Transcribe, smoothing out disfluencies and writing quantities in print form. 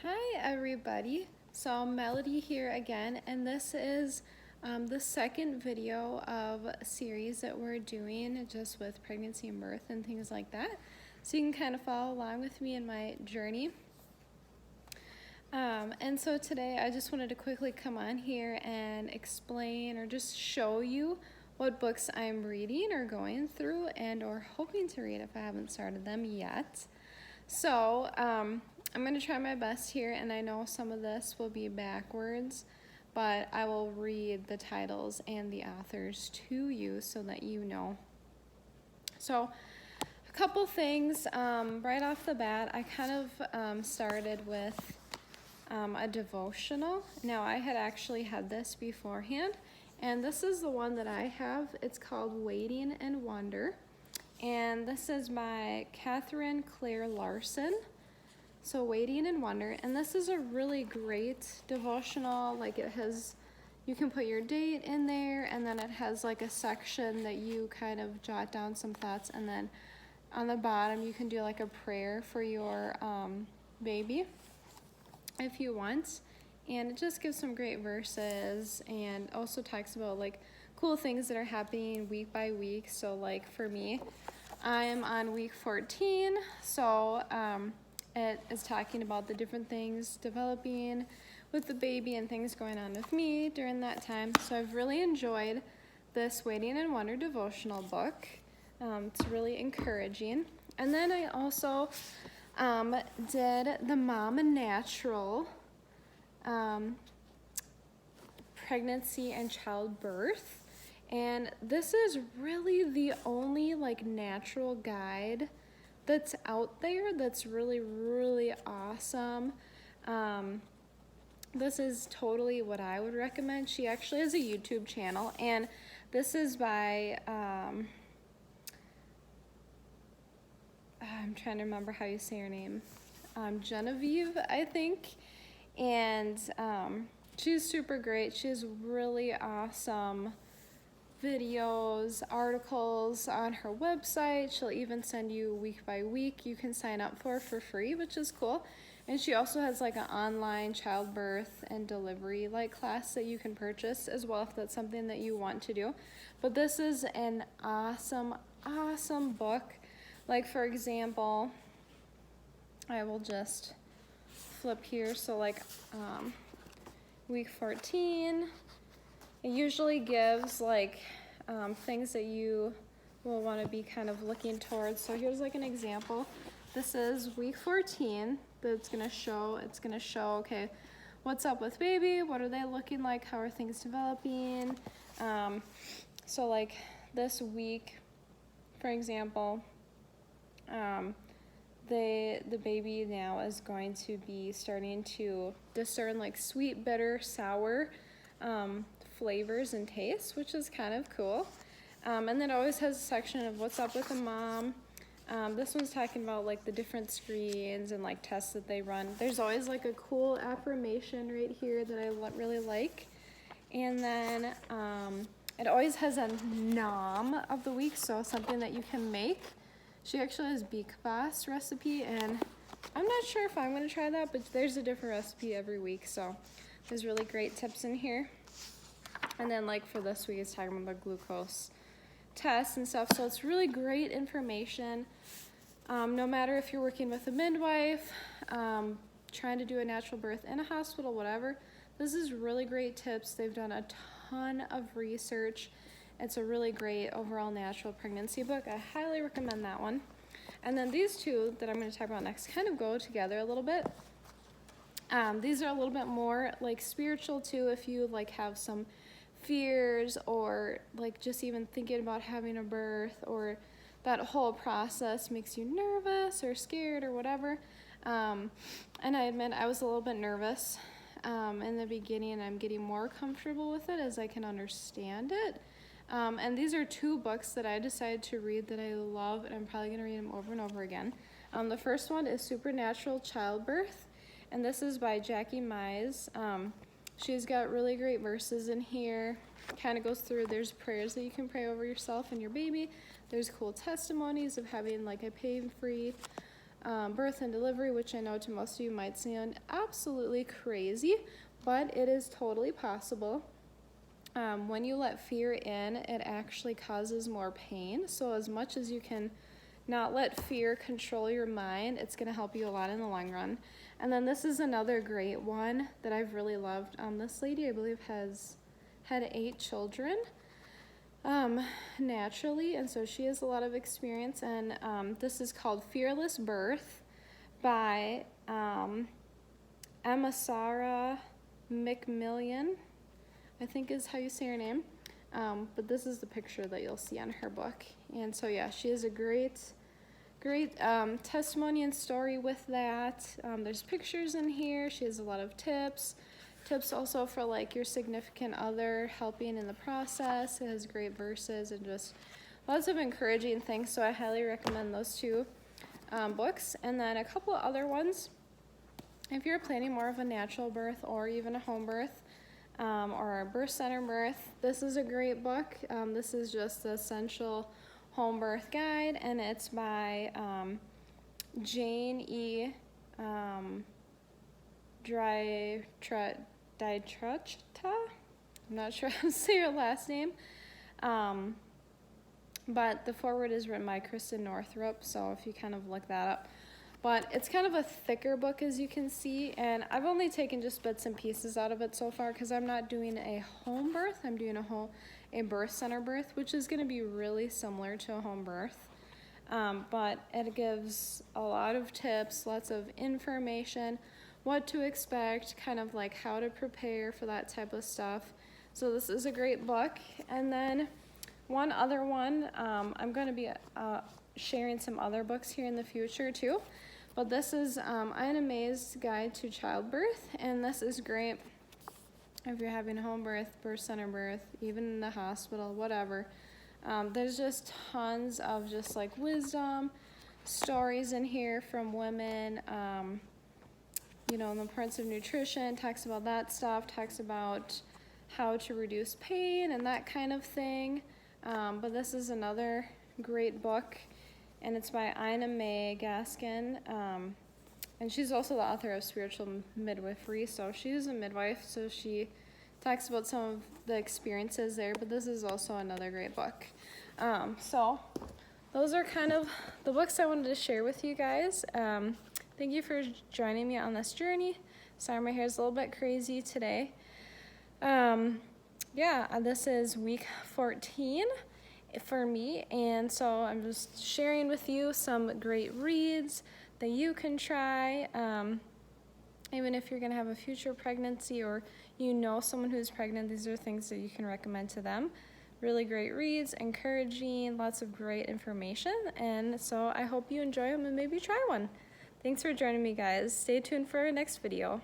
Hi everybody, so Melody here again, and this is the second video of a series that we're doing just with pregnancy and birth and things like that, so you can kind of follow along with me in my journey. And so today I just wanted to quickly come on here and explain or just show you what books I'm reading or going through and or hoping to read if I haven't started them yet. So I'm going to try my best here, and I know some of this will be backwards, but I will read the titles and the authors to you so that you know. So a couple things right off the bat, I kind of started with a devotional. Now I had actually had this beforehand, and this is the one that I have. It's called Waiting and Wonder, and this is by Catherine Claire Larson. So Waiting and Wonder, and this is a really great devotional. Like, it has, you can put your date in there, and then it has like a section that you kind of jot down some thoughts, and then on the bottom you can do like a prayer for your baby if you want. And it just gives some great verses, and also talks about like cool things that are happening week by week. So like for me, I am on week 14, so it is talking about the different things developing with the baby and things going on with me during that time. So I've really enjoyed this Waiting and Wonder devotional book. It's really encouraging. And then I also did the Mama Natural pregnancy and childbirth. And this is really the only like natural guide that's out there that's really, really awesome. This is totally what I would recommend. She actually has a YouTube channel, and this is by, I'm trying to remember how you say her name, Genevieve, I think, and she's super great. She has really awesome videos, articles on her website. She'll even send you week by week you can sign up for free, which is cool. And she also has like an online childbirth and delivery like class that you can purchase as well if that's something that you want to do. But this is an awesome book. Like, for example, I will just flip here. So like week 14, it usually gives like things that you will want to be kind of looking towards. So here's like an example. This is week 14 that's going to show, it's going to show, okay, what's up with baby? What are they looking like? How are things developing? So like this week, for example, the baby now is going to be starting to discern like sweet, bitter, sour flavors and tastes, which is kind of cool. And then it always has a section of what's up with the mom. This one's talking about like the different screens and like tests that they run. There's always like a cool affirmation right here that I really like. And then it always has a nom of the week, so something that you can make. She actually has Beakfast recipe, and I'm not sure if I'm going to try that, but there's a different recipe every week, so there's really great tips in here. And then like for this week, it's talking about the glucose tests and stuff, so it's really great information. No matter if you're working with a midwife, trying to do a natural birth in a hospital, whatever, this is really great tips. They've done a ton of research. It's a really great overall natural pregnancy book. I highly recommend that one. And then these two that I'm going to talk about next kind of go together a little bit. These are a little bit more like spiritual too, if you like have some fears or like just even thinking about having a birth, or that whole process makes you nervous or scared or whatever. And I admit I was a little bit nervous in the beginning. I'm getting more comfortable with it as I can understand it. And these are two books that I decided to read that I love, and I'm probably going to read them over and over again. The first one is Supernatural Childbirth, and this is by Jackie Mize. She's got really great verses in here. Kind of goes through, there's prayers that you can pray over yourself and your baby. There's cool testimonies of having like a pain-free birth and delivery, which I know to most of you might sound absolutely crazy, but it is totally possible. When you let fear in, it actually causes more pain. So as much as you can not let fear control your mind, it's going to help you a lot in the long run. And then this is another great one that I've really loved. This lady, I believe, has had 8 children naturally, and so she has a lot of experience. And this is called Fearless Birth by Emma Sarah McMillian, I think is how you say her name. But this is the picture that you'll see on her book. And so yeah, she has a great testimony and story with that. There's pictures in here. She has a lot of tips also for like your significant other, helping in the process. It has great verses and just lots of encouraging things. So I highly recommend those 2 books. And then a couple of other ones. If you're planning more of a natural birth or even a home birth, or a birth center birth, this is a great book. This is just the Essential Home Birth Guide, and it's by Jane E. Drytruchta. I'm not sure how to say her last name. But the foreword is written by Kristen Northrup, so if you kind of look that up. But it's kind of a thicker book, as you can see, and I've only taken just bits and pieces out of it so far because I'm not doing a home birth. I'm doing a birth center birth, which is going to be really similar to a home birth. But it gives a lot of tips, lots of information, what to expect, kind of like how to prepare for that type of stuff. So this is a great book. And then one other one, I'm going to be sharing some other books here in the future too. But this is Ina May's Guide to Childbirth, and this is great if you're having a home birth, birth center birth, even in the hospital, whatever. There's just tons of just like wisdom, stories in here from women, you know, the importance of nutrition, talks about that stuff, talks about how to reduce pain and that kind of thing. But this is another great book, and it's by Ina May Gaskin, and she's also the author of Spiritual Midwifery, so she's a midwife, so she talks about some of the experiences there, but this is also another great book. So those are kind of the books I wanted to share with you guys. Thank you for joining me on this journey. Sorry, my hair's a little bit crazy today. This is week 14 for me, and so I'm just sharing with you some great reads that you can try, even if you're going to have a future pregnancy or you know someone who's pregnant. These are things that you can recommend to them. Really great reads, encouraging, lots of great information, and so I hope you enjoy them and maybe try one. Thanks for joining me, guys. Stay tuned for our next video.